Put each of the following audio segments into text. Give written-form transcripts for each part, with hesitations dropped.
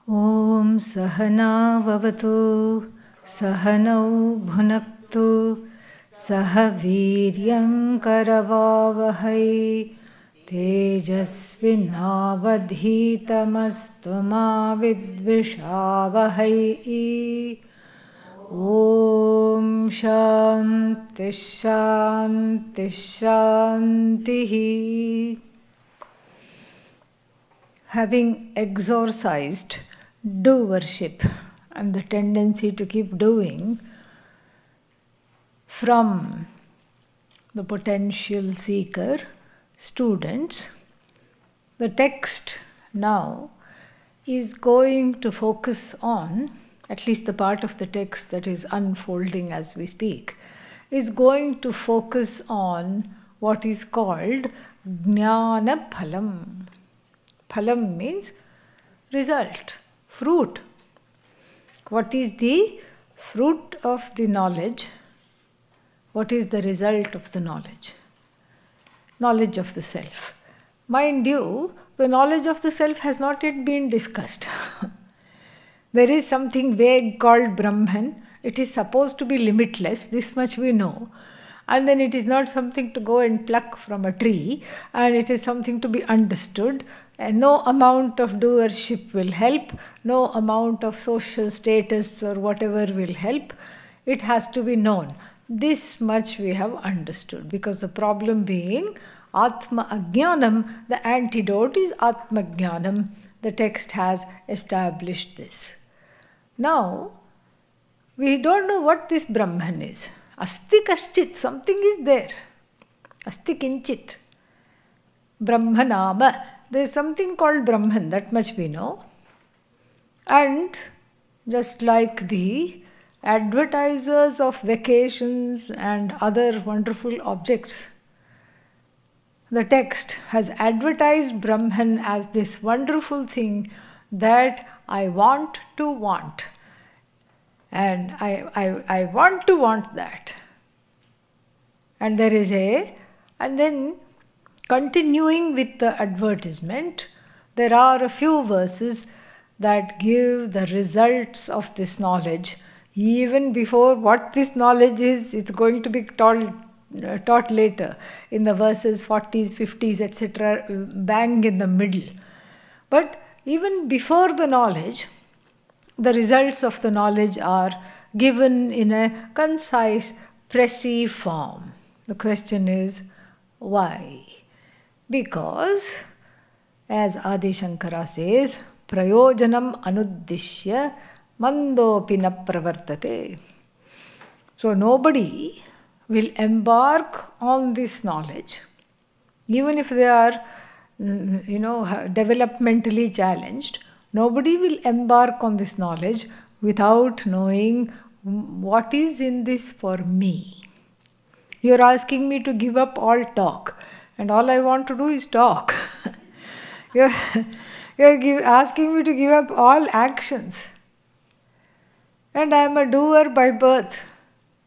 Om Sahana Vavatu Sahanau Bhunaktu Sahaviryam Karavavahai Tejasvinavadhitamastu ma vidvishavahai. Om Shanti Shanti Shantihi. Having exorcised doership and the tendency to keep doing from the potential seeker, students, the text now is going to focus on, at least the part of the text that is unfolding as we speak, is going to focus on what is called Jnana Phalam. Phalam means result, fruit. What is the fruit of the knowledge? What is the result of the knowledge? Knowledge of the self. Mind you, the knowledge of the self has not yet been discussed. There is something vague called Brahman. It is supposed to be limitless, this much we know. And then it is not something to go and pluck from a tree, and it is something to be understood. And no amount of doership will help, no amount of social status or whatever will help. It has to be known. This much we have understood, because the problem being Atma Ajnanam, the antidote is Atma Jnanam. The text has established this. Now, we don't know what this Brahman is. Asti kaschit, something is there. Asti kinchit. Brahmanama. There is something called Brahman, that much we know. And just like the advertisers of vacations and other wonderful objects, the text has advertised Brahman as this wonderful thing that I want to want. And I want to want that. And there is and then continuing with the advertisement, there are a few verses that give the results of this knowledge. Even before what this knowledge is, it's going to be taught later in the verses 40s, 50s, etc., bang in the middle. But even before the knowledge, the results of the knowledge are given in a concise, précis form. The question is, why? Because, as Adi Shankara says, prayojanam anuddishya mandopi na pravartate. So nobody will embark on this knowledge, even if they are, developmentally challenged. Nobody will embark on this knowledge without knowing what is in this for me. You are asking me to give up all talk, and all I want to do is talk. You're asking me to give up all actions. And I am a doer by birth.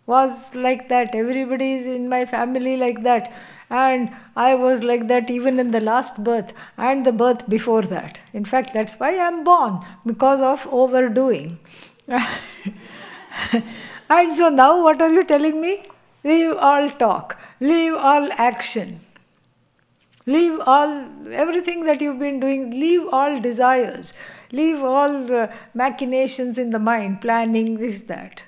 Was like that. Everybody is in my family like that. And I was like that even in the last birth and the birth before that. In fact, that's why I am born, because of overdoing. And so now what are you telling me? Leave all talk, leave all action, leave everything that you've been doing, leave all desires, leave all machinations in the mind, planning this, that.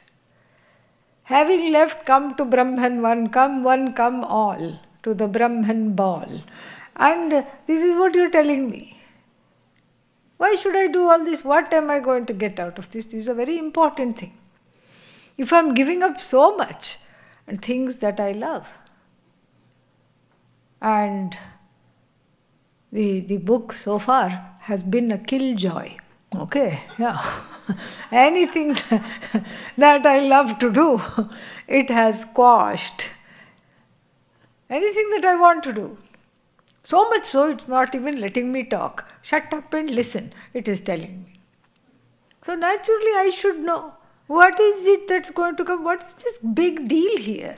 Having left, come to Brahman, one come all, to the Brahman ball. And this is what you're telling me. Why should I do all this? What am I going to get out of this? This is a very important thing. If I'm giving up so much, and things that I love. And the book so far has been a killjoy. Okay, yeah. Anything that I love to do, it has quashed. Anything that I want to do. So much so, it's not even letting me talk. Shut up and listen, it is telling me. So naturally I should know. What is it that's going to come? What is this big deal here?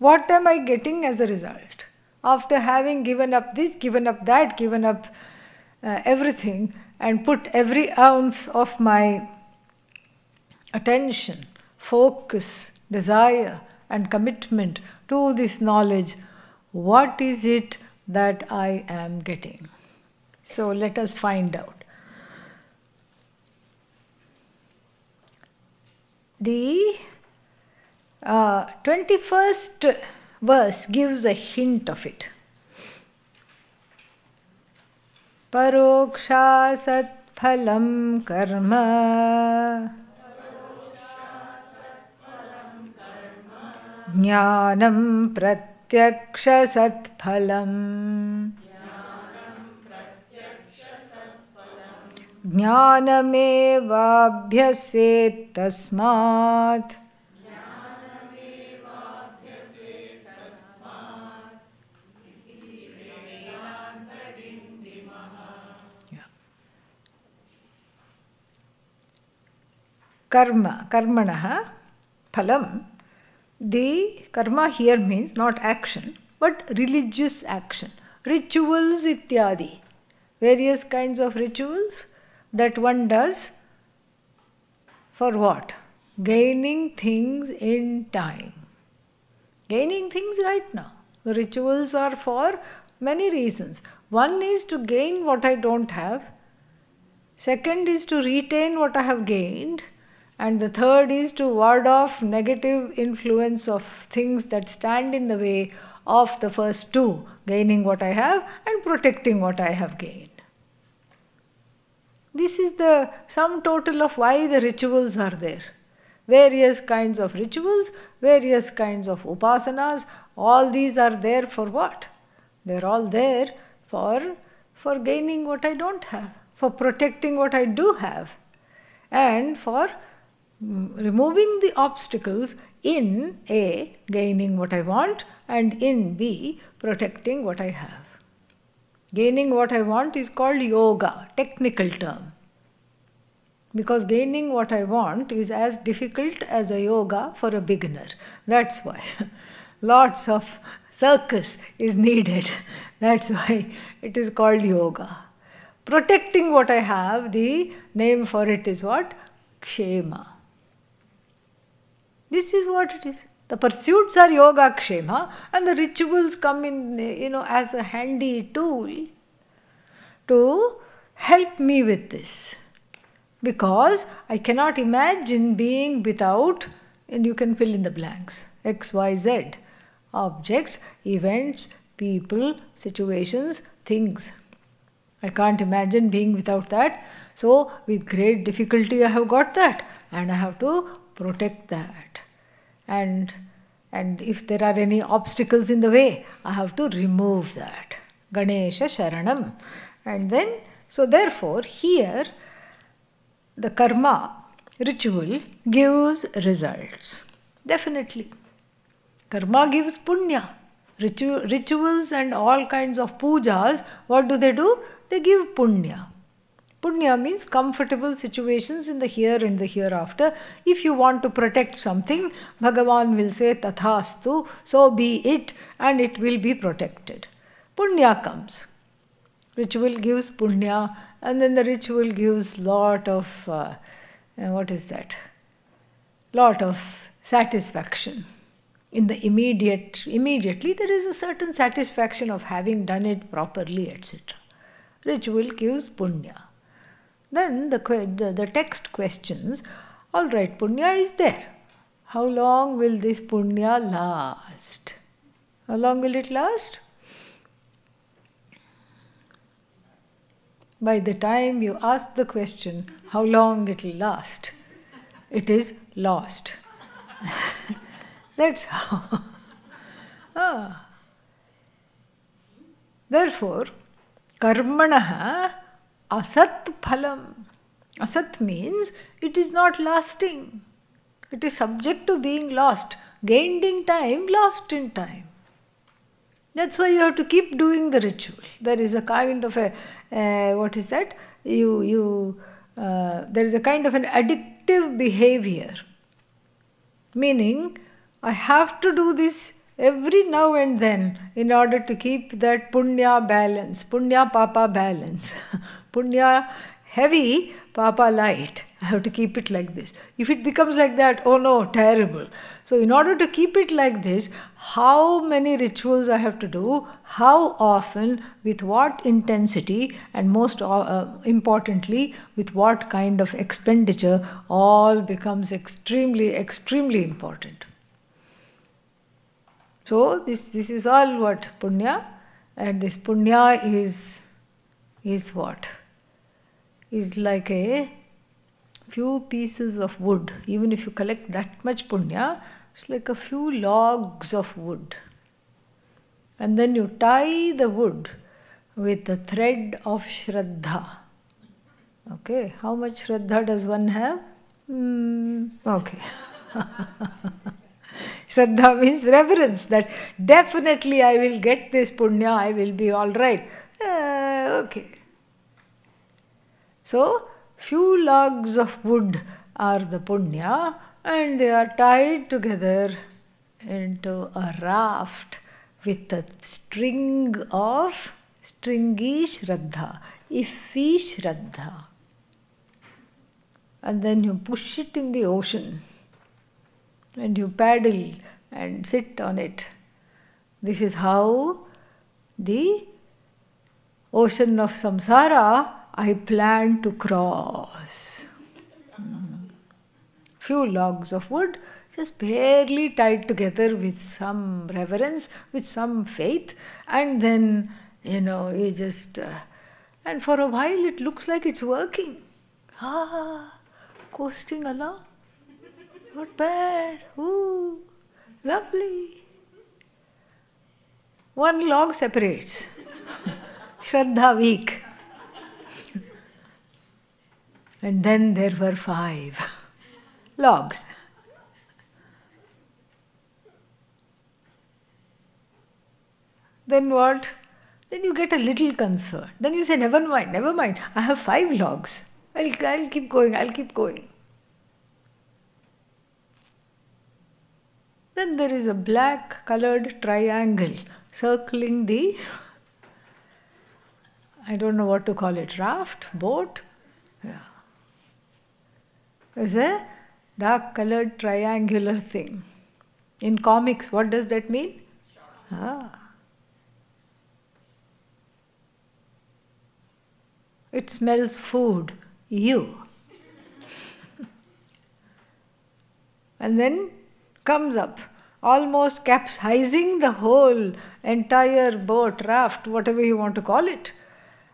What am I getting as a result? After having given up this, given up that, given up everything, and put every ounce of my attention, focus, desire, and commitment to this knowledge, what is it that I am getting? So let us find out. The 21st verse gives a hint of it. Paroksha satphalam karma jnanam pratyaksha satphalam jnanamevabhyaset tasmat karmanaha phalam. The karma here means not action, but religious action. Rituals ityadi. Various kinds of rituals that one does for what? Gaining things in time. Gaining things right now. The rituals are for many reasons. One is to gain what I don't have. Second is to retain what I have gained. And the third is to ward off negative influence of things that stand in the way of the first two, gaining what I have and protecting what I have gained. This is the sum total of why the rituals are there. Various kinds of rituals, various kinds of upasanas, all these are there for what? They're all there for gaining what I don't have, for protecting what I do have, and for removing the obstacles in A, gaining what I want, and in B, protecting what I have. Gaining what I want is called yoga, technical term. Because gaining what I want is as difficult as a yoga for a beginner. That's why lots of circus is needed. That's why it is called yoga. Protecting what I have, the name for it is what? Kshema. This is what it is. The pursuits are yoga kshema, and the rituals come in, as a handy tool to help me with this. Because I cannot imagine being without, and you can fill in the blanks, X, Y, Z, objects, events, people, situations, things. I can't imagine being without that. So with great difficulty I have got that, and I have to protect that. And if there are any obstacles in the way, I have to remove that. Ganesha Sharanam. And then, so therefore, here the karma ritual gives results. Definitely. Karma gives punya. Rituals and all kinds of pujas, what do? They give punya. Punya means comfortable situations in the here and the hereafter. If you want to protect something, Bhagavan will say tathastu, so be it, and it will be protected. Punya comes. Ritual gives punya, and then the ritual gives lot of, lot of satisfaction. In the immediately there is a certain satisfaction of having done it properly, etc. Ritual gives punya. Then the text questions, all right, punya is there. How long will this punya last? How long will it last? By the time you ask the question, how long it will last, it is lost. That's how. Therefore, karmanaha asat phalam. Asat means it is not lasting. It is subject to being lost. Gained in time, lost in time. That's why you have to keep doing the ritual. There is a kind of a, there is a kind of an addictive behavior. Meaning, I have to do this every now and then in order to keep that punya balance, punya papa balance. Punya heavy, Papa light. I have to keep it like this. If it becomes like that, oh no, terrible. So in order to keep it like this, how many rituals I have to do, how often, with what intensity, and most importantly, with what kind of expenditure, all becomes extremely, extremely important. So this is all what punya, and this punya is what? Is like a few pieces of wood. Even if you collect that much punya, it's like a few logs of wood. And then you tie the wood with the thread of Shraddha. Okay, how much Shraddha does one have? Okay. Shraddha means reverence, that definitely I will get this punya, I will be all right. Okay. So, few logs of wood are the punya, and they are tied together into a raft with a string of stringy Shraddha, iffy Shraddha. And then you push it in the ocean, and you paddle and sit on it. This is how the ocean of samsara I plan to cross. Few logs of wood, just barely tied together with some reverence, with some faith, and then, you just... and for a while it looks like it's working. Coasting along. Not bad. Ooh, lovely. One log separates. Shraddha weak. And then there were 5 logs. Then what? Then you get a little concerned. Then you say, never mind, I have 5 logs. I'll keep going. Then there is a black colored triangle circling the, I don't know what to call it, raft, boat? Yeah. There's a dark colored triangular thing. In comics, what does that mean? It smells food. You. And then comes up, almost capsizing the whole entire boat, raft, whatever you want to call it.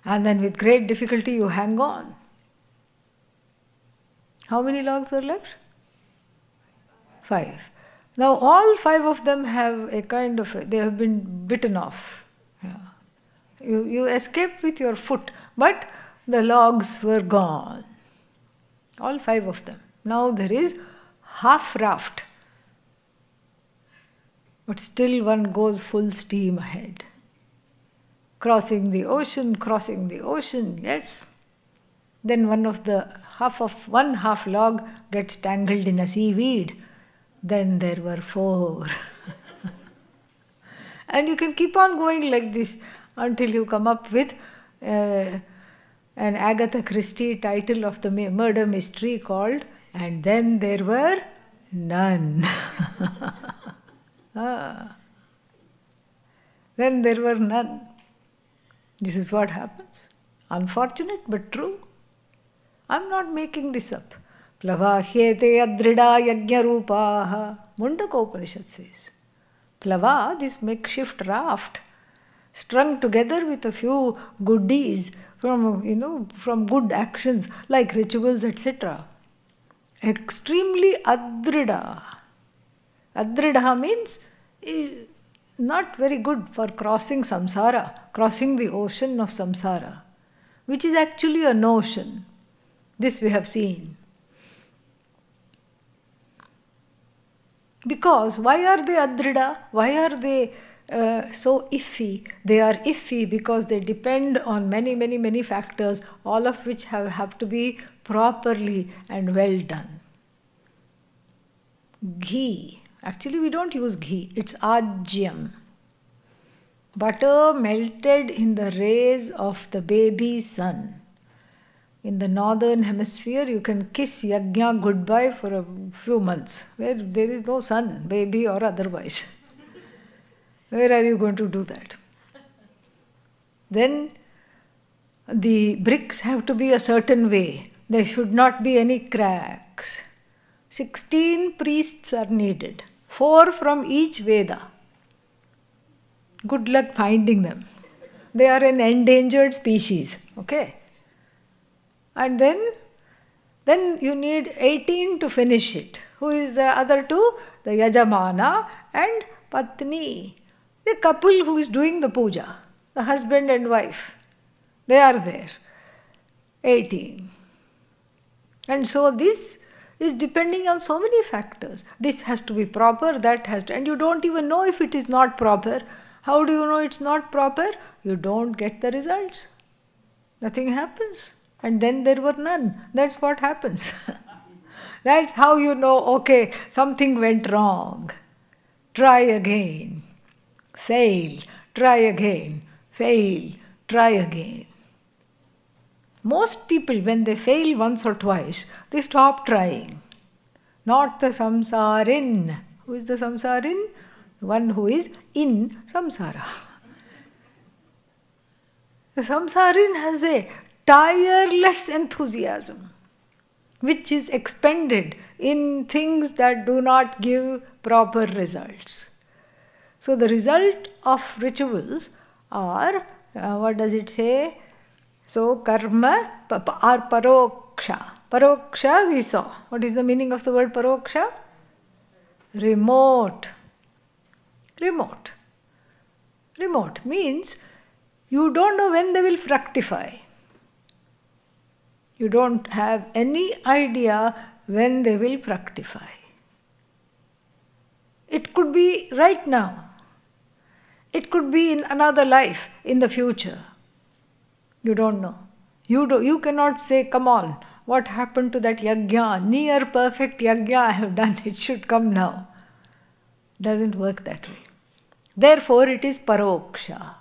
And then with great difficulty you hang on. How many logs are left? 5. Now all 5 of them have a kind of, they have been bitten off. Yeah. You escaped with your foot, but the logs were gone. All 5 of them. Now there is half raft. But still one goes full steam ahead. Crossing the ocean, yes. Then one half log gets tangled in a seaweed. Then there were 4. And you can keep on going like this until you come up with an Agatha Christie title of the murder mystery called "And Then There Were None." Then there were none. This is what happens. Unfortunate but true. I'm not making this up. Plavahyete adrida yajna rupaha. Mundaka Upanishad says. Plava, this makeshift raft, strung together with a few goodies from good actions like rituals, etc. Extremely adrida. Adrida means not very good for crossing samsara, crossing the ocean of samsara, which is actually a notion. This we have seen. Because why are they adrida? Why are they so iffy? They are iffy because they depend on many factors, all of which have to be properly and well done. Ghee. Actually, we don't use ghee. It's ajyam. Butter melted in the rays of the baby sun. In the northern hemisphere, you can kiss yajna goodbye for a few months, where there is no sun, baby or otherwise. Where are you going to do that? Then the bricks have to be a certain way. There should not be any cracks. 16 priests are needed, 4 from each Veda. Good luck finding them. They are an endangered species, okay? And then you need 18 to finish it. Who is the other two? The Yajamana and Patni. The couple who is doing the puja, the husband and wife. They are there. 18. And so this is depending on so many factors. This has to be proper, that has to, and you don't even know if it is not proper. How do you know it's not proper? You don't get the results. Nothing happens. And then there were none. That's what happens. That's how you know, okay, something went wrong. Try again. Fail. Try again. Fail. Try again. Most people, when they fail once or twice, they stop trying. Not the samsarin. Who is the samsarin? The one who is in samsara. The samsarin has a tireless enthusiasm, which is expended in things that do not give proper results. So the result of rituals are, what does it say? So karma or paroksha. Paroksha we saw. What is the meaning of the word paroksha? Remote. Remote. Remote means you don't know when they will fructify. You don't have any idea when they will fructify. It could be right now. It could be in another life, in the future. You don't know. You cannot say, come on, what happened to that yajna? Near perfect yajna I have done, it should come now. Doesn't work that way. Therefore, it is paroksha.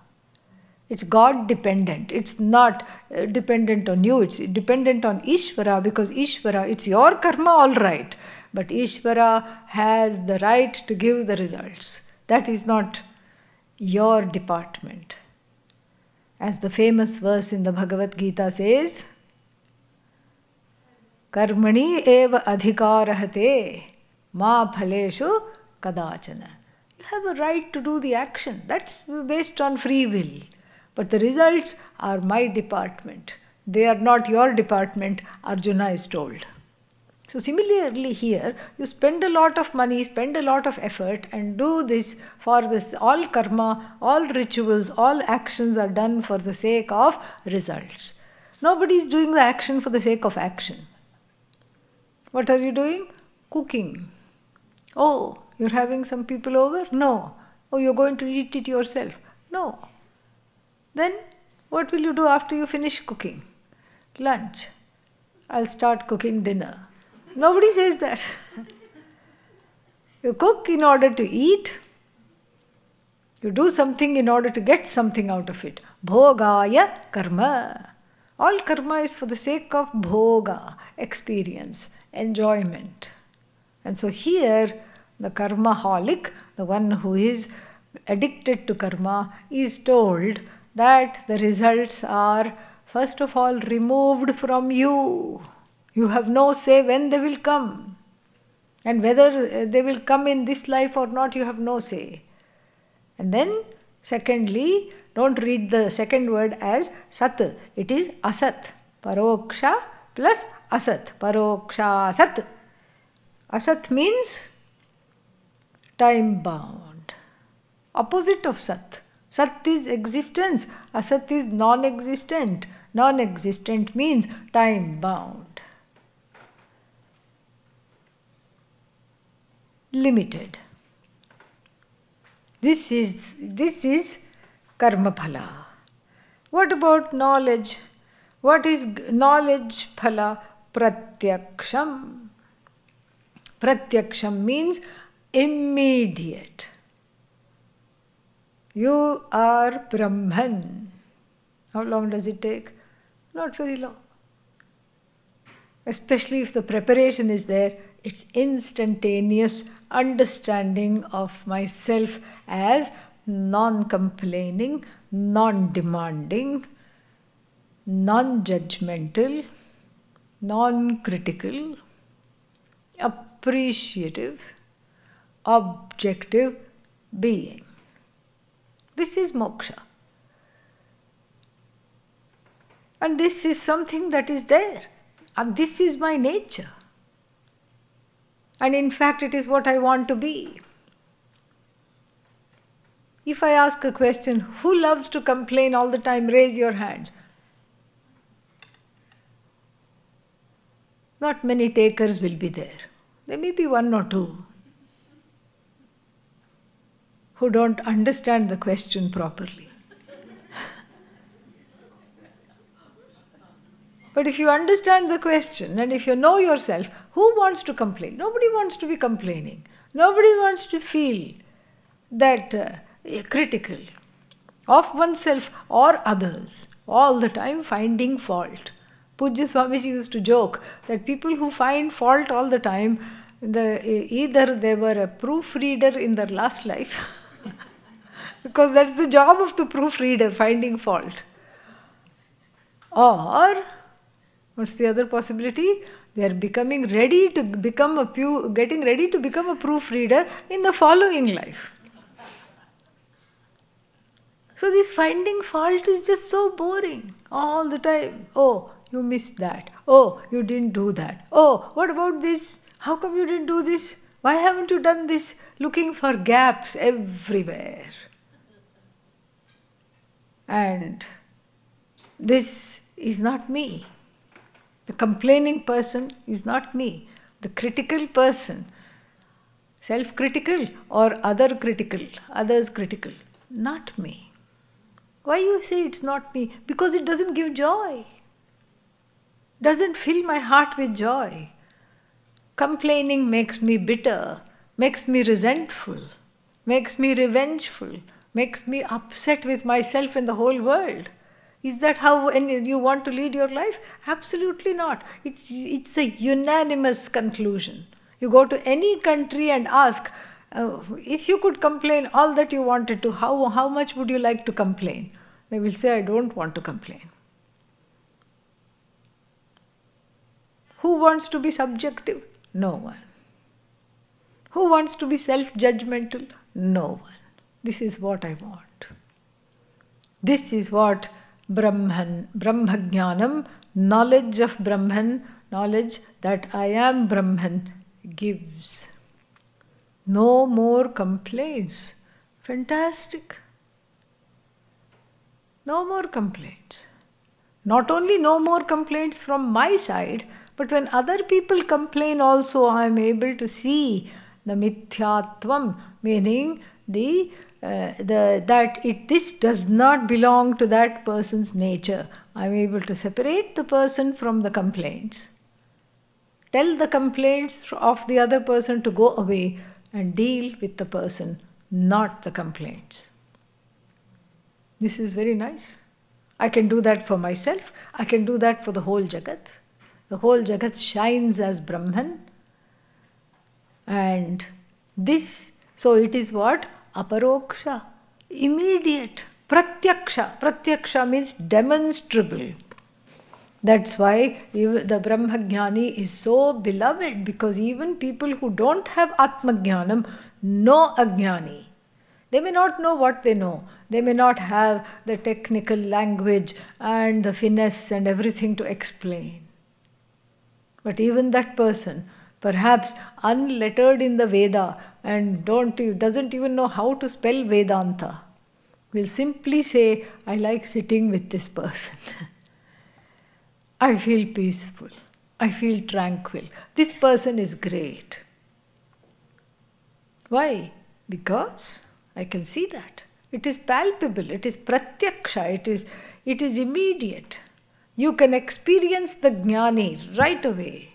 It's God dependent. It's not dependent on you. It's dependent on Ishvara, because Ishvara, it's your karma, all right. But Ishvara has the right to give the results. That is not your department. As the famous verse in the Bhagavad Gita says, Karmani eva adhikarahate ma phaleshu kadachana. You have a right to do the action. That's based on free will. But the results are my department. They are not your department, Arjuna is told. So similarly here, you spend a lot of money, spend a lot of effort and do this for this. All karma, all rituals, all actions are done for the sake of results. Nobody is doing the action for the sake of action. What are you doing? Cooking. Oh, you're having some people over? No. Oh, you're going to eat it yourself? No. Then what will you do after you finish cooking? Lunch. I'll start cooking dinner. Nobody says that. You cook in order to eat. You do something in order to get something out of it. Bhogaya karma. All karma is for the sake of bhoga, experience, enjoyment. And so here, the karmaholic, the one who is addicted to karma, is told that the results are, first of all, removed from you. You have no say when they will come. And whether they will come in this life or not, you have no say. And then, secondly, don't read the second word as sat. It is asat. Paroksha plus asat. Paroksha sat. Asat means time bound. Opposite of sat. Sat is existence. Asat is non-existent. Non-existent means time bound. Limited. This is karma phala. What about knowledge? What is knowledge phala? Pratyaksham. Pratyaksham means immediate. You are Brahman. How long does it take? Not very long. especially if the preparation is there, it's instantaneous understanding of myself as non-complaining, non-demanding, non-judgmental, non-critical, appreciative, objective being. This is moksha. And this is something that is there. And this is my nature. And in fact, it is what I want to be. If I ask a question, who loves to complain all the time? Raise your hands. Not many takers will be there. There may be one or two who don't understand the question properly. But if you understand the question and if you know yourself, who wants to complain? Nobody wants to be complaining. Nobody wants to feel that critical of oneself or others, all the time finding fault. Pujya Swamiji used to joke that people who find fault all the time, either they were a proofreader in their last life, because that's the job of the proofreader, finding fault. Or, what's the other possibility? They are getting ready to become a proofreader in the following life. So this finding fault is just so boring all the time. Oh, you missed that. Oh, you didn't do that. Oh, what about this? How come you didn't do this? Why haven't you done this? Looking for gaps everywhere. And this is not me. The complaining person is not me. The critical person, self-critical or others critical, not me. Why you say it's not me? Because it doesn't give joy. Doesn't fill my heart with joy. Complaining makes me bitter, makes me resentful, makes me revengeful, makes me upset with myself and the whole world. Is that how you want to lead your life? Absolutely not. It's a unanimous conclusion. You go to any country and ask, if you could complain all that you wanted to, how much would you like to complain? They will say, I don't want to complain. Who wants to be subjective? No one. Who wants to be self-judgmental? No one. This is what I want. This is what Brahmajnanam, knowledge of Brahman, knowledge that I am Brahman, gives. No more complaints. Fantastic. No more complaints. Not only no more complaints from my side, but when other people complain also, I am able to see the mithyatvam, meaning this does not belong to that person's nature. I am able to separate the person from the complaints. Tell the complaints of the other person to go away and deal with the person, not the complaints. This is very nice. I can do that for myself. I can do that for the whole Jagat. The whole Jagat shines as Brahman. And this, so it is what? Aparoksha. Immediate. Pratyaksha. Pratyaksha means demonstrable. That's why the Brahmajnani is so beloved, because even people who don't have Atmajnanam know Ajnani. They may not know what they know. They may not have the technical language and the finesse and everything to explain. But even that person, perhaps unlettered in the Veda and doesn't even know how to spell Vedanta, will simply say, I like sitting with this person. I feel peaceful. I feel tranquil. This person is great. Why? Because I can see that. It is palpable. It is pratyaksha. It is immediate. You can experience the jnani right away.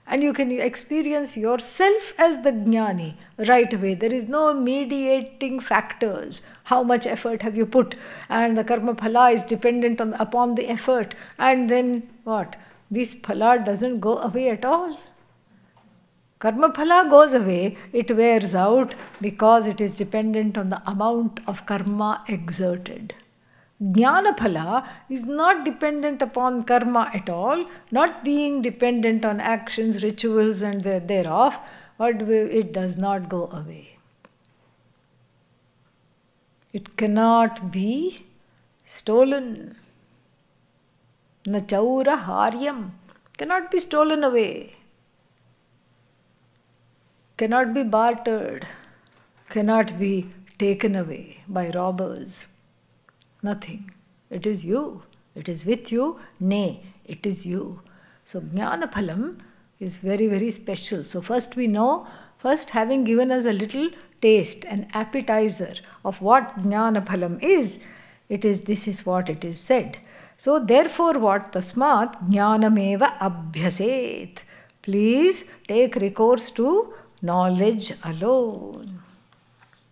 And you can experience yourself as the jnani right away. There is no mediating factors. How much effort have you put? And the karma phala is dependent upon the effort. And then what? this phala doesn't go away at all. Karma phala goes away, it wears out because it is dependent on the amount of karma exerted. Jnana phala is not dependent upon karma at all, not being dependent on actions, rituals and thereof, but it does not go away. It cannot be stolen. Na chaura haryam cannot be stolen away, cannot be bartered, cannot be taken away by robbers. Nothing. It is you. It is with you. Nay, it is you. So Jnana Phalam is very, very special. So first we know, first having given us a little taste, an appetizer of what Jnana Phalam is, this is what it is said. So therefore what? Tasmat Jnanameva Abhyaset. Please take recourse to knowledge alone.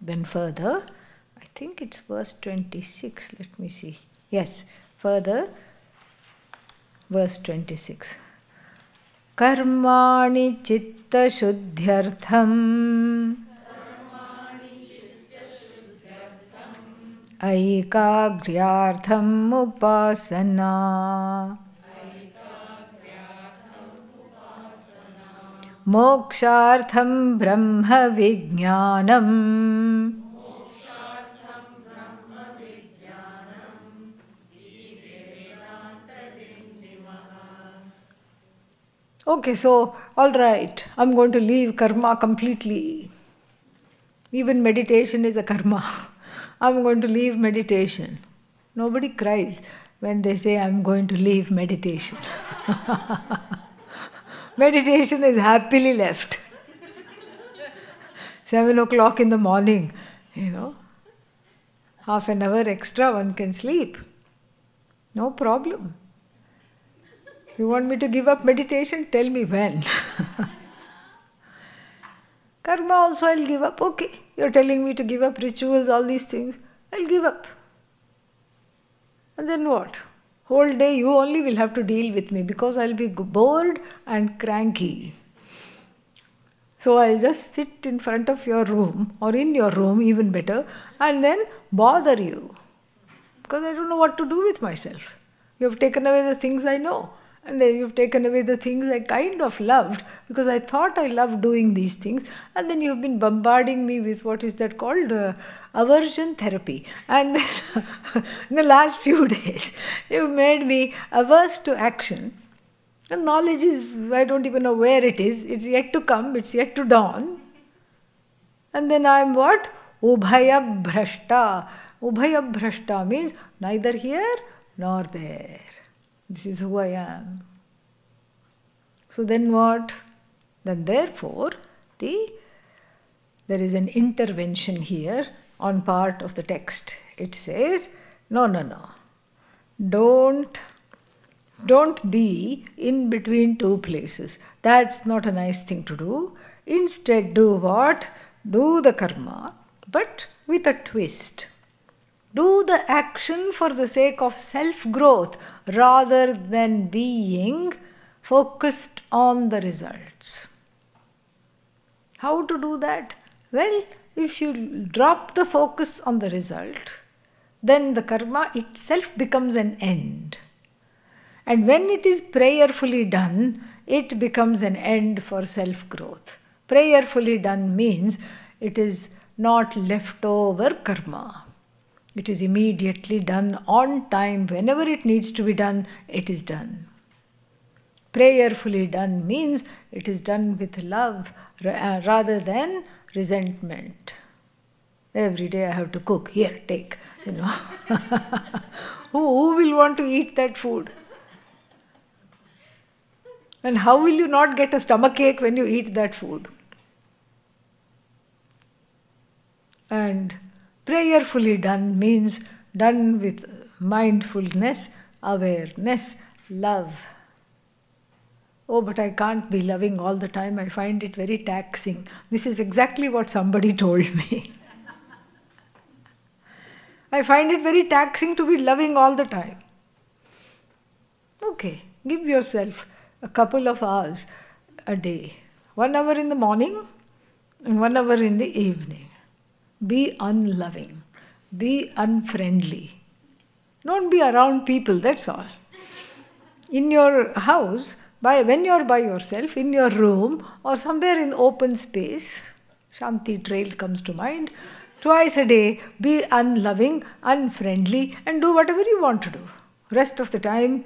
Then further, I think it's verse 26, let me see. Yes, further, verse 26. Karmani chitta shuddhyartham aikagryartham upasana mokshartham brahma vijnanam. Okay, so, all right, I'm going to leave karma completely. Even meditation is a karma. I'm going to leave meditation. Nobody cries when they say, I'm going to leave meditation. Meditation is happily left. 7 o'clock in the morning, half an hour extra, one can sleep. No problem. You want me to give up meditation? Tell me when. Karma also I'll give up. Okay, you're telling me to give up rituals, all these things. I'll give up. And then what? Whole day you only will have to deal with me because I'll be bored and cranky. So I'll just sit in front of your room, or in your room even better, and then bother you. Because I don't know what to do with myself. You have taken away the things I know. And then you've taken away the things I kind of loved because I thought I loved doing these things. And then you've been bombarding me with what is that called? Aversion therapy. And then in the last few days, you've made me averse to action. And knowledge is, I don't even know where it is. It's yet to come. It's yet to dawn. And then I'm what? Ubhaya bhrashta. Ubhaya bhrashta means neither here nor there. This is who I am. So then what? Then therefore, there is an intervention here on part of the text. It says, no. Don't be in between two places. That's not a nice thing to do. Instead, do what? Do the karma, but with a twist. Do the action for the sake of self-growth rather than being focused on the results. How to do that? Well, if you drop the focus on the result, then the karma itself becomes an end. And when it is prayerfully done, it becomes an end for self-growth. Prayerfully done means it is not leftover karma. It is immediately done on time. Whenever it needs to be done, it is done. Prayerfully done means it is done with love rather than resentment. Every day I have to cook. Here, take. Who will want to eat that food? And how will you not get a stomachache when you eat that food? And prayerfully done means done with mindfulness, awareness, love. Oh, but I can't be loving all the time. I find it very taxing. This is exactly what somebody told me. I find it very taxing to be loving all the time. Okay, Give yourself a couple of hours a day. 1 hour in the morning and 1 hour in the evening. Be unloving. Be unfriendly. Don't be around people, that's all. In your house, when you're by yourself, in your room or somewhere in open space, Shanti trail comes to mind, twice a day, be unloving, unfriendly, and do whatever you want to do. Rest of the time,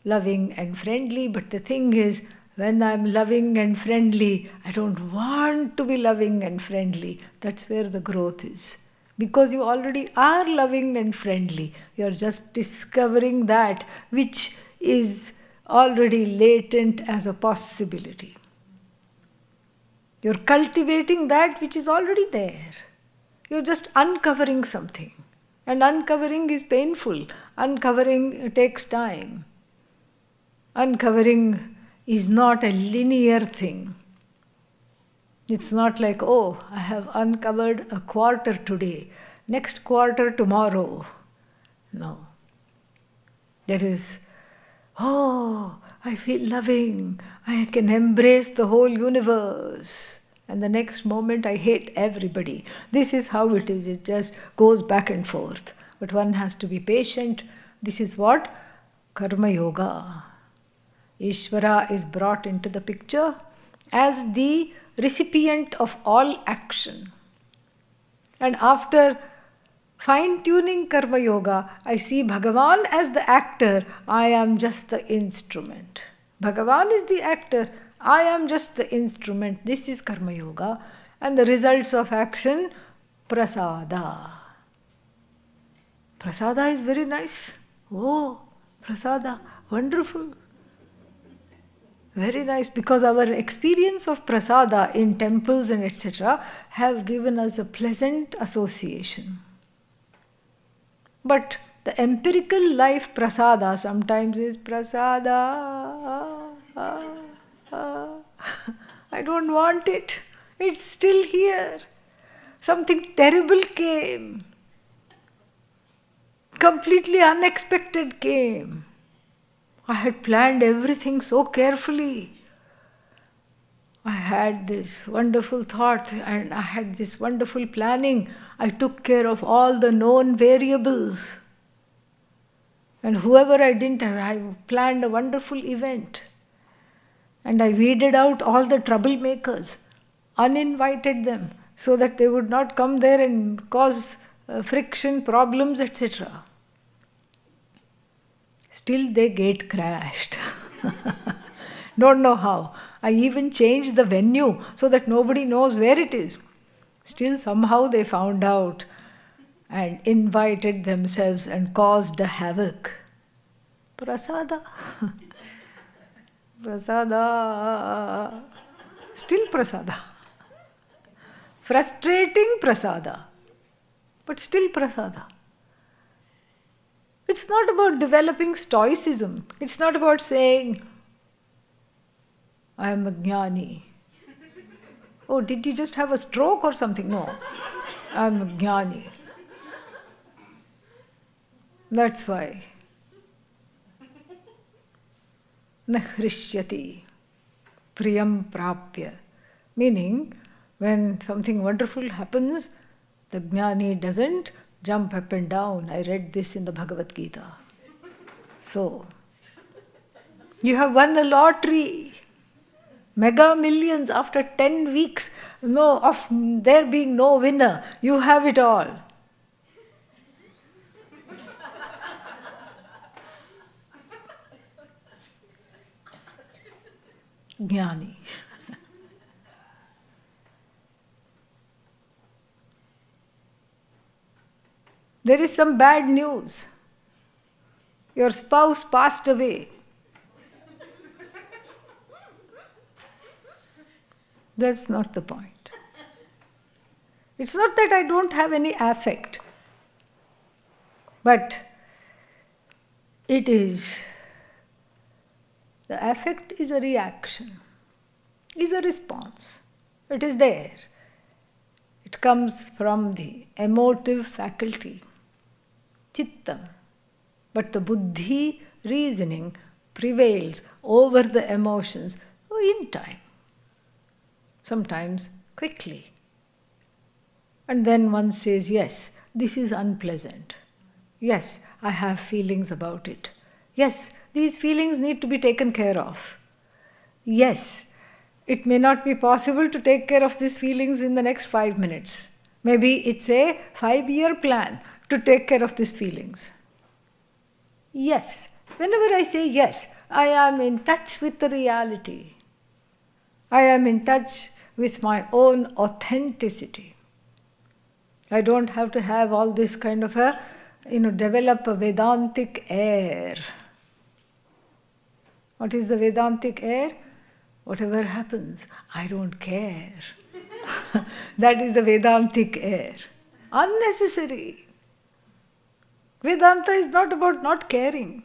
loving and friendly. But the thing is, when I'm loving and friendly, I don't want to be loving and friendly. That's where the growth is. Because you already are loving and friendly. You're just discovering that which is already latent as a possibility. You're cultivating that which is already there. You're just uncovering something. And uncovering is painful. Uncovering takes time. Uncovering is not a linear thing. It's not like, oh, I have uncovered a quarter today, next quarter tomorrow. No. There is, oh, I feel loving. I can embrace the whole universe. And the next moment I hate everybody. This is how it is. It just goes back and forth. But one has to be patient. This is what? Karma Yoga. Ishvara is brought into the picture as the recipient of all action. And after fine-tuning Karma Yoga, I see Bhagavan as the actor, I am just the instrument. Bhagavan is the actor, I am just the instrument. This is Karma Yoga. And the results of action, prasada. Prasada is very nice. Oh, prasada, wonderful. Very nice, because our experience of prasada in temples and etc. have given us a pleasant association. But the empirical life prasada sometimes is prasada. I don't want it. It's still here. Something terrible came. Completely unexpected came. I had planned everything so carefully. I had this wonderful thought and I had this wonderful planning. I took care of all the known variables. And whoever I didn't, I planned a wonderful event. And I weeded out all the troublemakers, uninvited them, so that they would not come there and cause friction, problems, etc. Still they gate crashed. Don't know how. I even changed the venue so that nobody knows where it is. Still somehow they found out and invited themselves and caused a havoc. Prasada. Prasada. Still prasada. Frustrating prasada. But still prasada. It's not about developing stoicism. It's not about saying, I am a jnani. Oh, did you just have a stroke or something? No, I am a jnani. That's why. Na hrishyati priyam prapya. Meaning, when something wonderful happens, the jnani doesn't jump up and down. I read this in the Bhagavad Gita. So, you have won a lottery. Mega millions after 10 weeks of there being no winner. You have it all. Jnani. There is some bad news. Your spouse passed away. That's not the point. It's not that I don't have any affect, but it is, the affect is a reaction, is a response. It is there. It comes from the emotive faculty, chittam. But the buddhi, reasoning, prevails over the emotions in time, sometimes quickly. And then one says, yes, this is unpleasant. Yes, I have feelings about it. Yes, these feelings need to be taken care of. Yes, it may not be possible to take care of these feelings in the next 5 minutes. Maybe it's a 5-year plan to take care of these feelings. Yes, whenever I say yes, I am in touch with the reality. I am in touch with my own authenticity. I don't have to have all this kind of develop a Vedantic air. What is the Vedantic air? Whatever happens, I don't care. That is the Vedantic air. Unnecessary. Vedanta is not about not caring.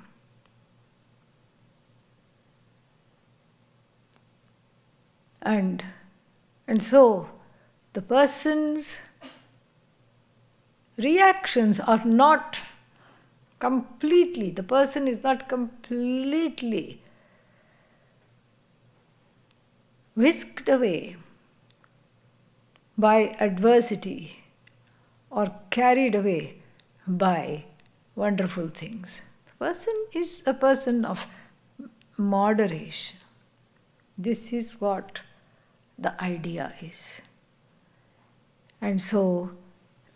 And so, the person's reactions are not completely, the person is not completely whisked away by adversity or carried away by wonderful things. The person is a person of moderation. This is what the idea is. And so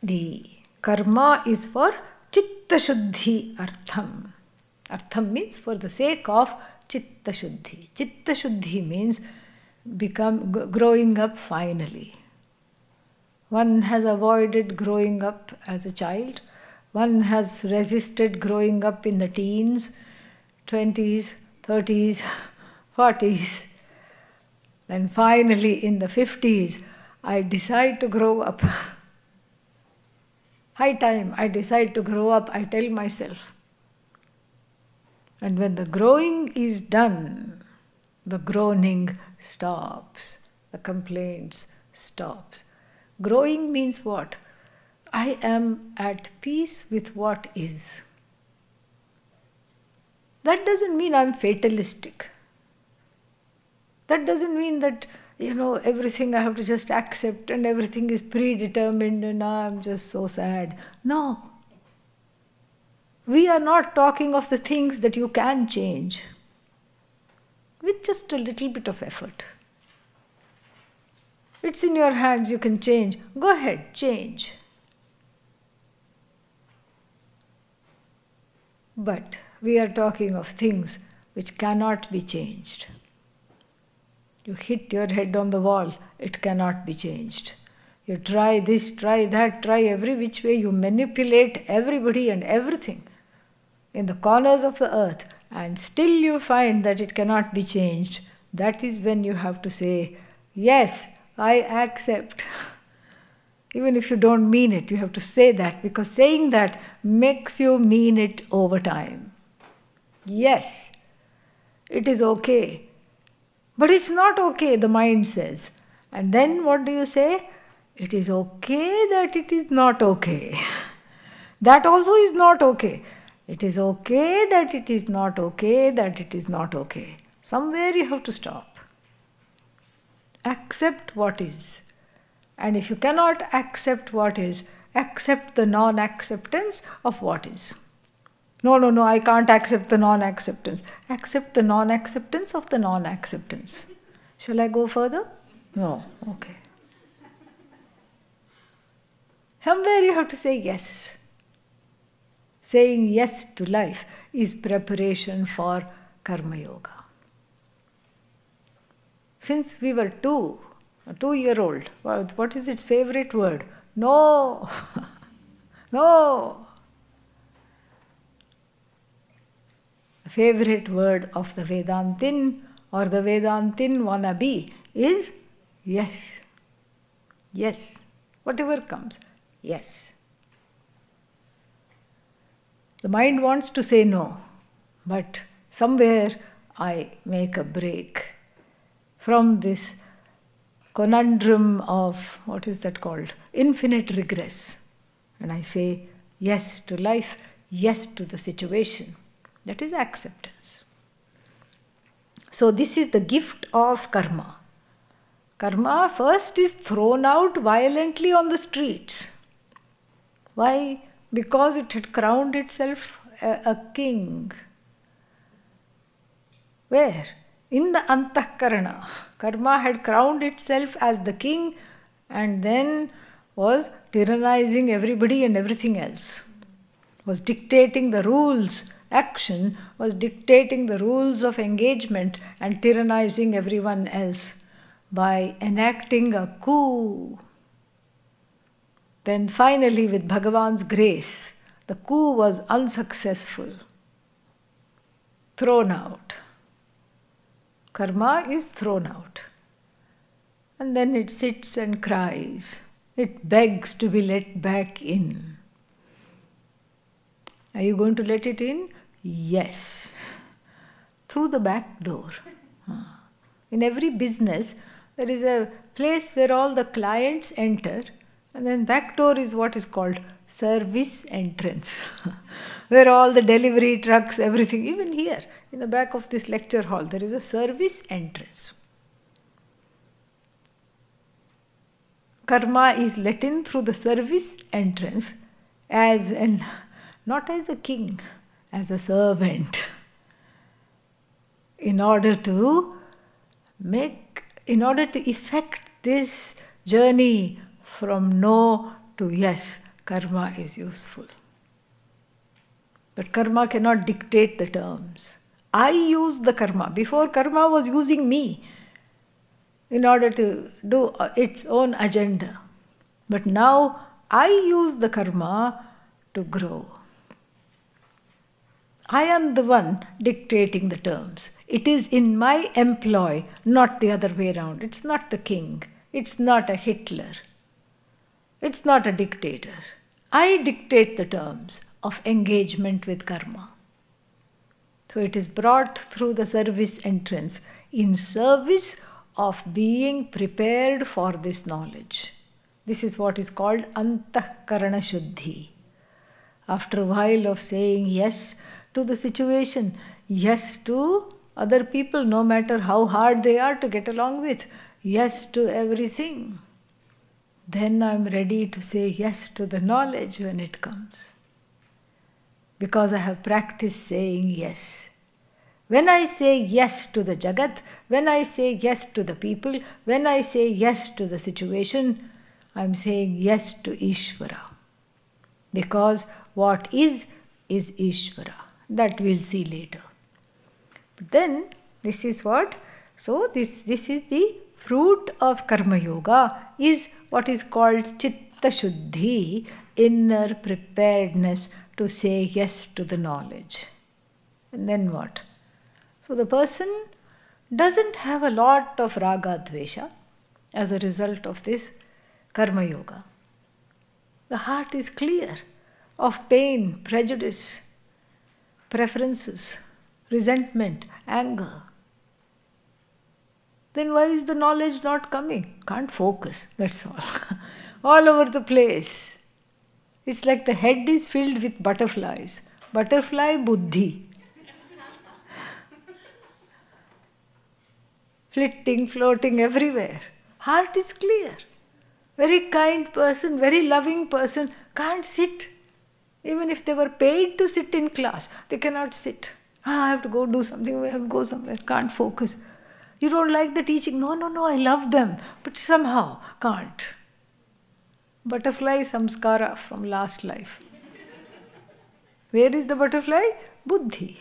the karma is for chitta shuddhi artham. Artham means for the sake of chitta shuddhi. Chitta shuddhi means growing up finally. One has avoided growing up as a child. One has resisted growing up in the teens, 20s, 30s, 40s. Then finally in the 50s, I decide to grow up. High time, I decide to grow up, I tell myself. And when the growing is done, the groaning stops, the complaints stops. Growing means what? I am at peace with what is. That doesn't mean I'm fatalistic. That doesn't mean that, everything I have to just accept and everything is predetermined and I'm just so sad. No. We are not talking of the things that you can change with just a little bit of effort. It's in your hands, you can change. Go ahead, change. But we are talking of things which cannot be changed. You hit your head on the wall, it cannot be changed. You try this, try that, try every which way, you manipulate everybody and everything in the corners of the earth, and still you find that it cannot be changed. That is when you have to say, yes, I accept. Even if you don't mean it, you have to say that, because saying that makes you mean it over time. Yes, it is okay. But it's not okay, the mind says. And then what do you say? It is okay that it is not okay. That also is not okay. It is okay that it is not okay, that it is not okay. Somewhere you have to stop. Accept what is. And if you cannot accept what is, accept the non-acceptance of what is. No, I can't accept the non-acceptance. Accept the non-acceptance of the non-acceptance. Shall I go further? No, okay. Somewhere you have to say yes. Saying yes to life is preparation for Karma Yoga. Since we were a 2-year-old, what is its favorite word? No, no. The favorite word of the Vedantin or the Vedantin wannabe is yes. Yes. Whatever comes, yes. The mind wants to say no, but somewhere I make a break from this conundrum of, what is that called? Infinite regress. And I say yes to life, yes to the situation. That is acceptance. So this is the gift of karma. Karma first is thrown out violently on the streets. Why? Because it had crowned itself a king. Where? In the antahkarana. Karma had crowned itself as the king and then was tyrannizing everybody and everything else. Was dictating the rules. Action was dictating the rules of engagement and tyrannizing everyone else by enacting a coup. Then finally, with Bhagavan's grace, the coup was unsuccessful. Thrown out. Karma is thrown out. And then it sits and cries. It begs to be let back in. Are you going to let it in? Yes. Through the back door. In every business, there is a place where all the clients enter, and then back door is what is called service entrance, where all the delivery trucks, everything, even here, in the back of this lecture hall, there is a service entrance. Karma is let in through the service entrance not as a king, as a servant, in order to effect this journey from no to yes. Karma is useful. But karma cannot dictate the terms. I use the karma. Before, karma was using me in order to do its own agenda. But now I use the karma to grow. I am the one dictating the terms. It is in my employ, not the other way around. It's not the king. It's not a Hitler. It's not a dictator. I dictate the terms of engagement with karma. So it is brought through the service entrance in service of being prepared for this knowledge. This is what is called antahkarana shuddhi. After a while of saying yes to the situation, yes to other people, no matter how hard they are to get along with, yes to everything, then I am ready to say yes to the knowledge when it comes. Because I have practiced saying yes. When I say yes to the Jagat, when I say yes to the people, when I say yes to the situation, I am saying yes to Ishvara. Because what is Ishvara. That we'll see later. But then, this is what? So, this is the fruit of Karma Yoga, is what is called Chitta Shuddhi, inner preparedness to say yes to the knowledge. And then what? So, the person doesn't have a lot of raga dvesha as a result of this Karma Yoga. The heart is clear of pain, prejudice, preferences, resentment, anger. Then why is the knowledge not coming? Can't focus, that's all. All over the place. It's like the head is filled with butterflies. Butterfly buddhi. Flitting, floating everywhere. Heart is clear. Very kind person, very loving person, can't sit. Even if they were paid to sit in class, they cannot sit. I have to go do something, I have to go somewhere, can't focus. You don't like the teaching? No, I love them, but somehow can't. Butterfly samskara from last life. Where is the butterfly? Buddhi.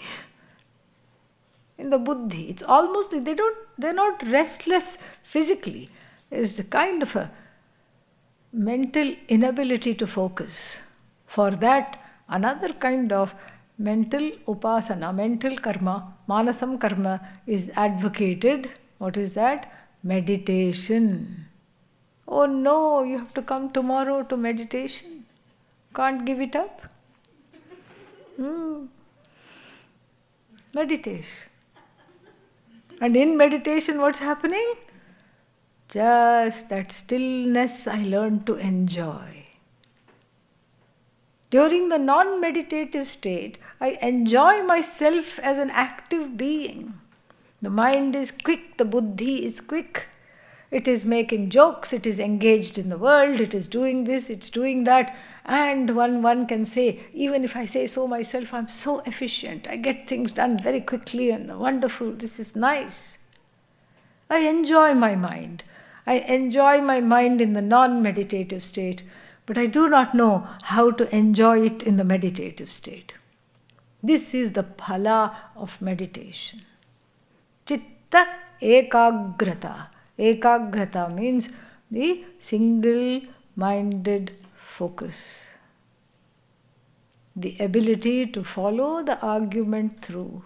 In the buddhi, it's almost, they're not restless physically. There's the kind of a mental inability to focus. For that, another kind of mental upasana, mental karma, manasam karma is advocated. What is that? Meditation. Oh no, you have to come tomorrow to meditation. Can't give it up. Meditation. And in meditation, what's happening? Just that stillness I learned to enjoy. During the non-meditative state, I enjoy myself as an active being. The mind is quick, the buddhi is quick. It is making jokes, it is engaged in the world, it is doing this, it's doing that. And one can say, even if I say so myself, I'm so efficient, I get things done very quickly and wonderful, this is nice. I enjoy my mind. I enjoy my mind in the non-meditative state, but I do not know how to enjoy it in the meditative state. This is the phala of meditation. Chitta ekagrata. Ekagrata means the single-minded focus. The ability to follow the argument through.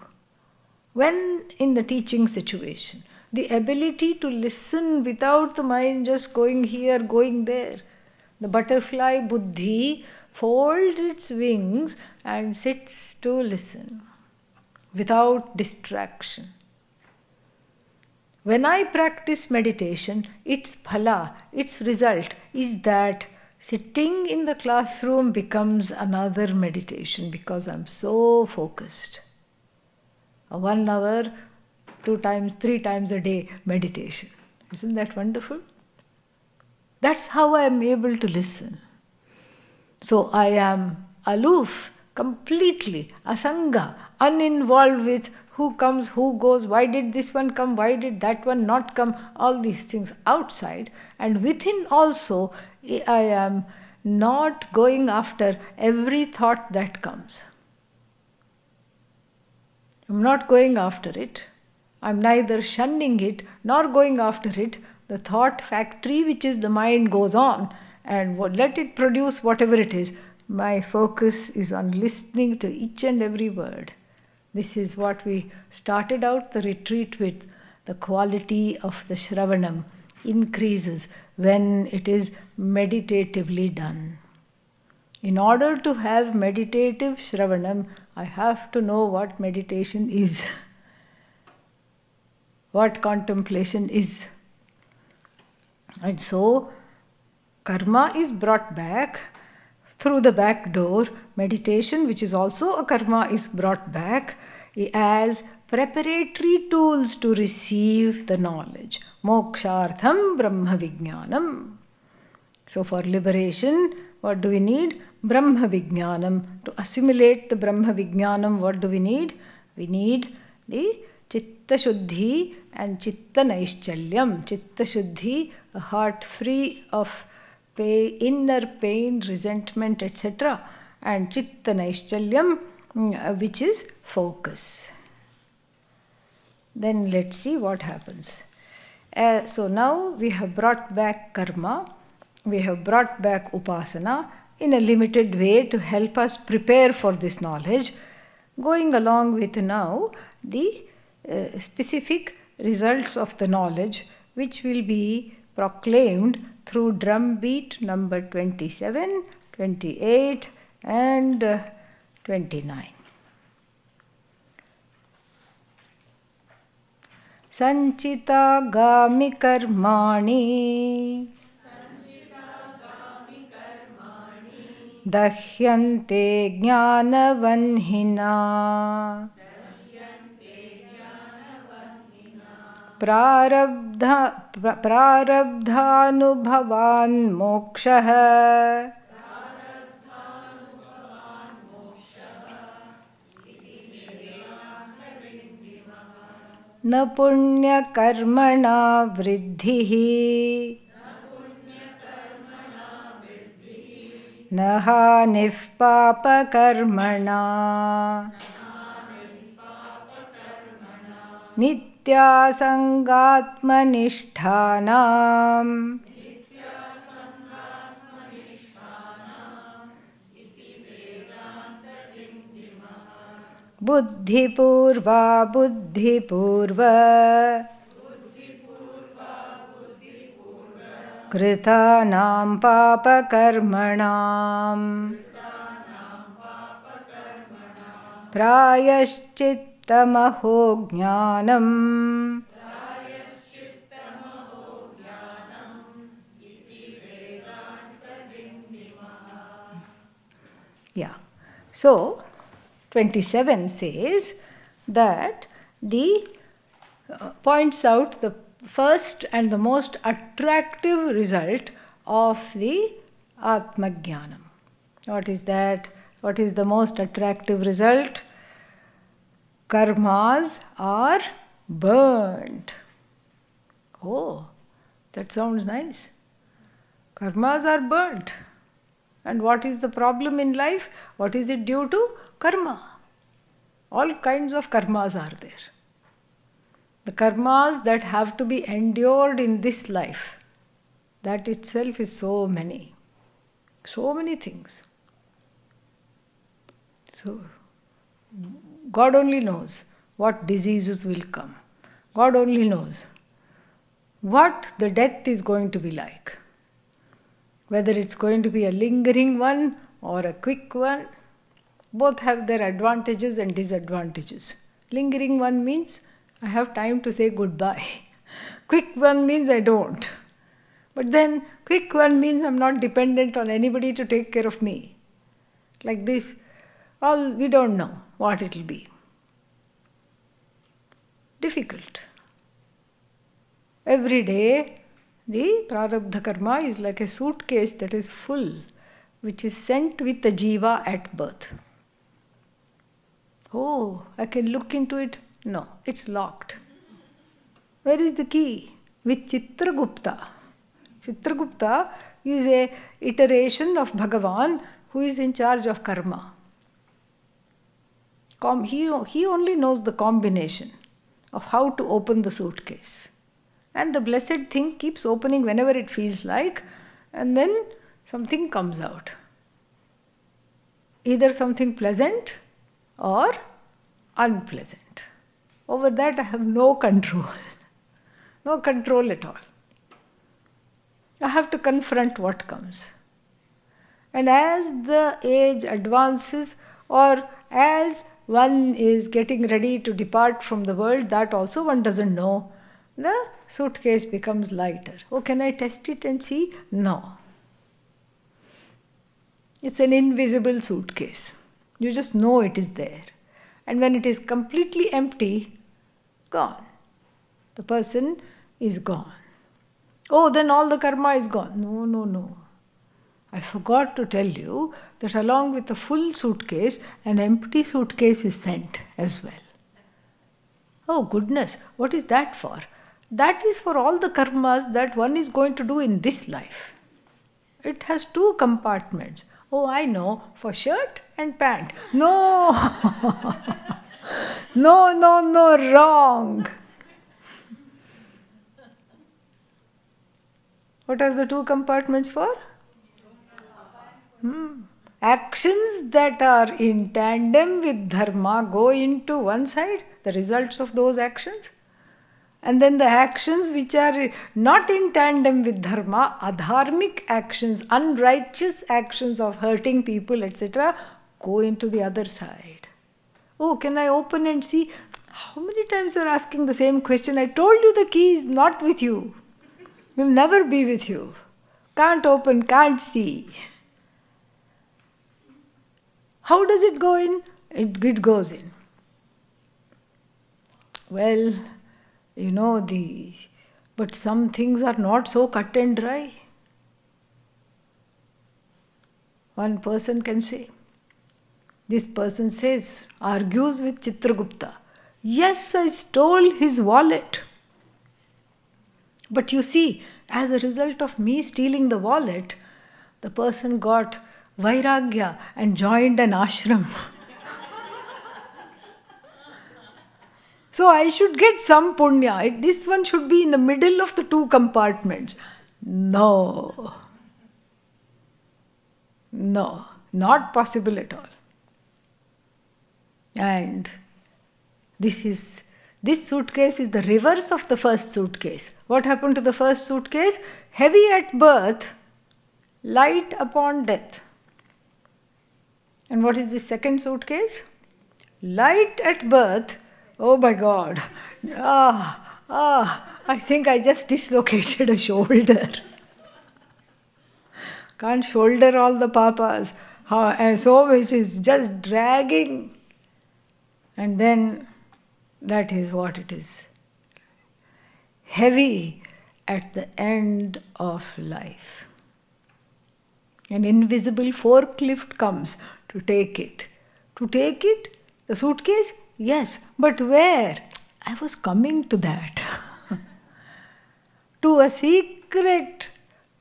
When in the teaching situation, the ability to listen without the mind just going here, going there. The butterfly buddhi folds its wings and sits to listen without distraction. When I practice meditation, its phala, its result is that sitting in the classroom becomes another meditation because I'm so focused. A 1 hour, 2 times, 3 times a day meditation. Isn't that wonderful? That's how I am able to listen. So I am aloof, completely, asanga, uninvolved with who comes, who goes, why did this one come, why did that one not come, all these things outside. And within also, I am not going after every thought that comes. I'm not going after it. I'm neither shunning it nor going after it. The thought factory, which is the mind, goes on and let it produce whatever it is. My focus is on listening to each and every word. This is what we started out the retreat with. The quality of the Shravanam increases when it is meditatively done. In order to have meditative Shravanam, I have to know what meditation is, what contemplation is. And so, karma is brought back through the back door. Meditation, which is also a karma, is brought back as preparatory tools to receive the knowledge. Mokshartham Brahma Vijnanam. So for liberation, what do we need? Brahma Vijnanam. To assimilate the Brahma Vijnanam, what do we need? We need the Chitta Shuddhi and Chitta Naischalyam. Chitta Shuddhi, a heart free of inner pain, resentment, etc. And Chitta Naischalyam, which is focus. Then let's see what happens. So now we have brought back karma, we have brought back upasana in a limited way to help us prepare for this knowledge. Going along with now the specific results of the knowledge, which will be proclaimed through drum beat number 27, 28 and 29. Sanchita gami karmani dahyante jnanavanhina prarabdhanubhavan mokshah न पुण्य कर्मणा वृद्धिः न हानिः पापकर्मणा नित्यासङ्गात्मनिष्ठानाम् बुद्धिपूर्वा बुद्धिपूर्व कृतानां पापकर्मणां प्रायश्चित्तमहो ज्ञानम् Yeah. So 27 says that the points out the first and the most attractive result of the Atmajnanam. What is that? What is the most attractive result? Karmas are burnt. Oh, that sounds nice. Karmas are burnt. And what is the problem in life? What is it due to? Karma. All kinds of karmas are there. The karmas that have to be endured in this life, that itself is so many. So many things. So, God only knows what diseases will come. God only knows what the death is going to be like. Whether it's going to be a lingering one or a quick one, both have their advantages and disadvantages. Lingering one means I have time to say goodbye. Quick one means I don't. But then quick one means I'm not dependent on anybody to take care of me. Like this, we don't know what it will be. Difficult. Every day, the prarabdha karma is like a suitcase that is full, which is sent with the jiva at birth. Oh, I can look into it. No, it's locked. Where is the key? With Chitragupta. Chitragupta is a iteration of Bhagavan who is in charge of karma. He only knows the combination of how to open the suitcase. And the blessed thing keeps opening whenever it feels like, and then something comes out. Either something pleasant or unpleasant. Over that I have no control. No control at all. I have to confront what comes. And as the age advances, or as one is getting ready to depart from the world, that also one doesn't know, the suitcase becomes lighter. Oh, can I test it and see? No. It's an invisible suitcase. You just know it is there. And when it is completely empty, gone. The person is gone. Oh, then all the karma is gone. No, no, no. I forgot to tell you that along with the full suitcase, an empty suitcase is sent as well. Oh goodness, what is that for? That is for all the karmas that one is going to do in this life. It has 2 compartments. Oh, I know, for shirt and pant. No! No, no, no, wrong. What are the 2 compartments for? Actions that are in tandem with dharma go into one side, the results of those actions. And then the actions which are not in tandem with dharma, adharmic actions, unrighteous actions of hurting people, etc., go into the other side. Oh, can I open and see? How many times you are asking the same question? I told you the key is not with you. Will never be with you. Can't open, can't see. How does it go in? It goes in. Well, but some things are not so cut and dry. One person can say. This person says, argues with Chitragupta. Yes, I stole his wallet. But you see, as a result of me stealing the wallet, the person got vairagya and joined an ashram. So I should get some punya. This one should be in the middle of the 2 compartments. No. No, not possible at all. And this suitcase is the reverse of the first suitcase. What happened to the first suitcase? Heavy at birth, light upon death. And what is the second suitcase? Light at birth. Oh my God. I think I just dislocated a shoulder. Can't shoulder all the papas. And so it is just dragging. And then that is what it is. heavy at the end of life. An invisible forklift comes to take it. To take it? The suitcase? Yes, but where? I was coming to that. To a secret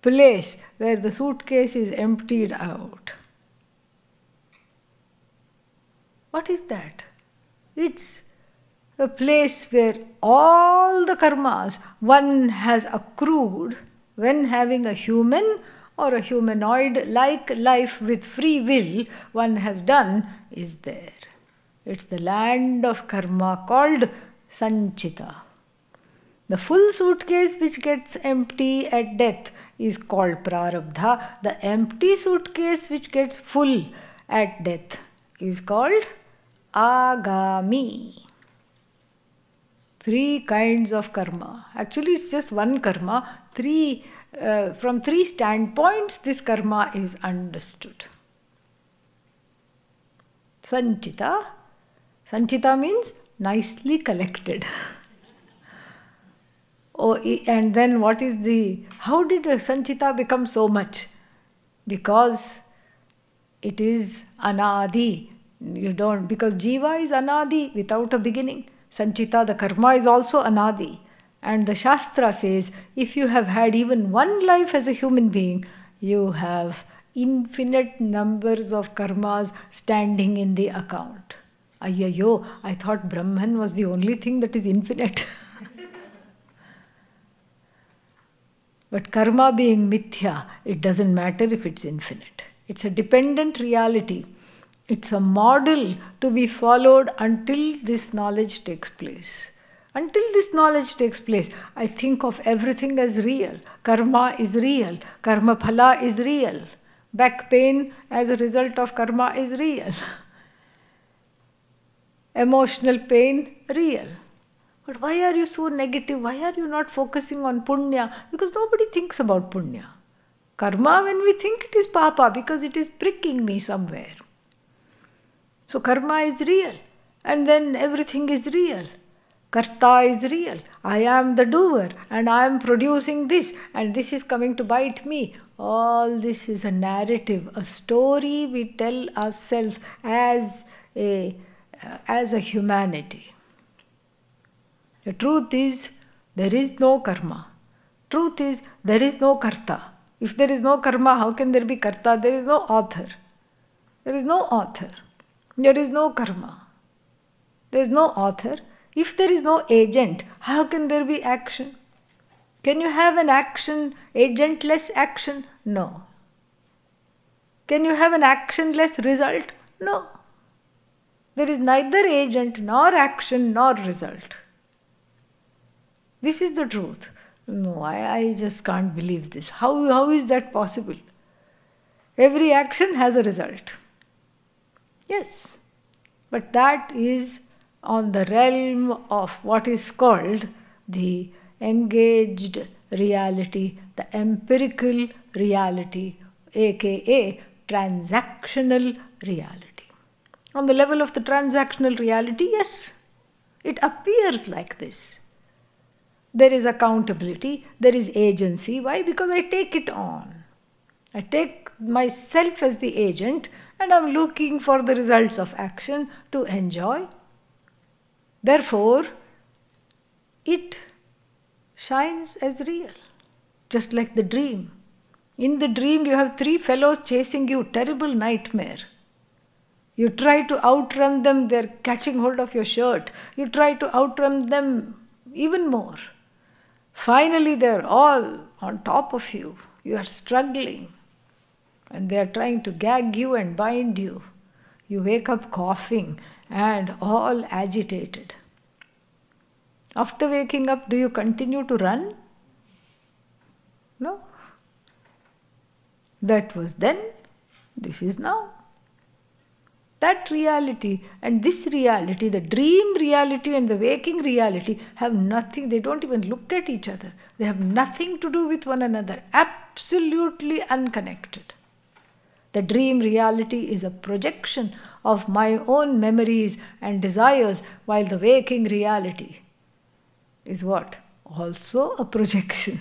place where the suitcase is emptied out. What is that? It's a place where all the karmas one has accrued when having a human or a humanoid-like life with free will one has done is there. It's the land of karma called Sanchita. The full suitcase which gets empty at death is called Prarabdha. The empty suitcase which gets full at death is called Agami. 3 kinds of karma. Actually, it's just one karma. From 3 standpoints, this karma is understood. Sanchita. Sanchita means nicely collected. Oh, and then how did Sanchita become so much? Because it is Anadi. Because Jiva is Anadi, without a beginning. Sanchita, the karma, is also Anadi. And the Shastra says, if you have had even one life as a human being, you have infinite numbers of karmas standing in the account. Ayyayo, I thought Brahman was the only thing that is infinite. But karma being mithya, it doesn't matter if it's infinite. It's a dependent reality. It's a model to be followed until this knowledge takes place. Until this knowledge takes place, I think of everything as real. Karma is real. Karma phala is real. Back pain as a result of karma is real. Emotional pain, real. But why are you so negative? Why are you not focusing on punya? Because nobody thinks about punya. Karma, when we think, it is papa because it is pricking me somewhere. So karma is real. And then everything is real. Karta is real. I am the doer and I am producing this and this is coming to bite me. All this is a narrative, a story we tell ourselves as a humanity. The truth is, there is no karma. Truth is, there is no karta. If there is no karma, how can there be karta? There is no author. There is no author. There is no karma. There is no author. If there is no agent, how can there be action? Can you have an action, agentless action? No. Can you have an actionless result? No. There is neither agent, nor action, nor result. This is the truth. No, I just can't believe this. How is that possible? Every action has a result. Yes. But that is on the realm of what is called the engaged reality, the empirical reality, aka transactional reality. On the level of the transactional reality, yes, it appears like this. There is accountability, there is agency. Why? Because I take it on. I take myself as the agent and I'm looking for the results of action to enjoy. Therefore, it shines as real, just like the dream. In the dream, you have 3 fellows chasing you, terrible nightmare. You try to outrun them, they're catching hold of your shirt. You try to outrun them even more. Finally, they're all on top of you. You are struggling. And they're trying to gag you and bind you. You wake up coughing and all agitated. After waking up, do you continue to run? No. That was then, this is now. That reality and this reality, the dream reality and the waking reality have nothing, they don't even look at each other. They have nothing to do with one another, absolutely unconnected. The dream reality is a projection of my own memories and desires, while the waking reality is what? also a projection.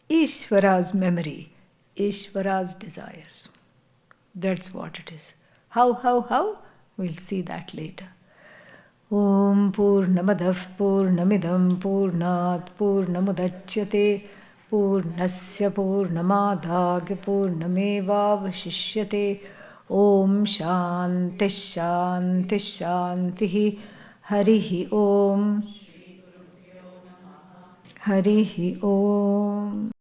Ishvara's memory, Ishvara's desires. That's what it is. How? We'll see that later. Om Purnamadav Purnamidam Purnat Purnamudachyate Purnasya Purnamadhag Purnamevavashishyate. Om Shanti Shanti Shanti. Harihi Om. Harihi Om.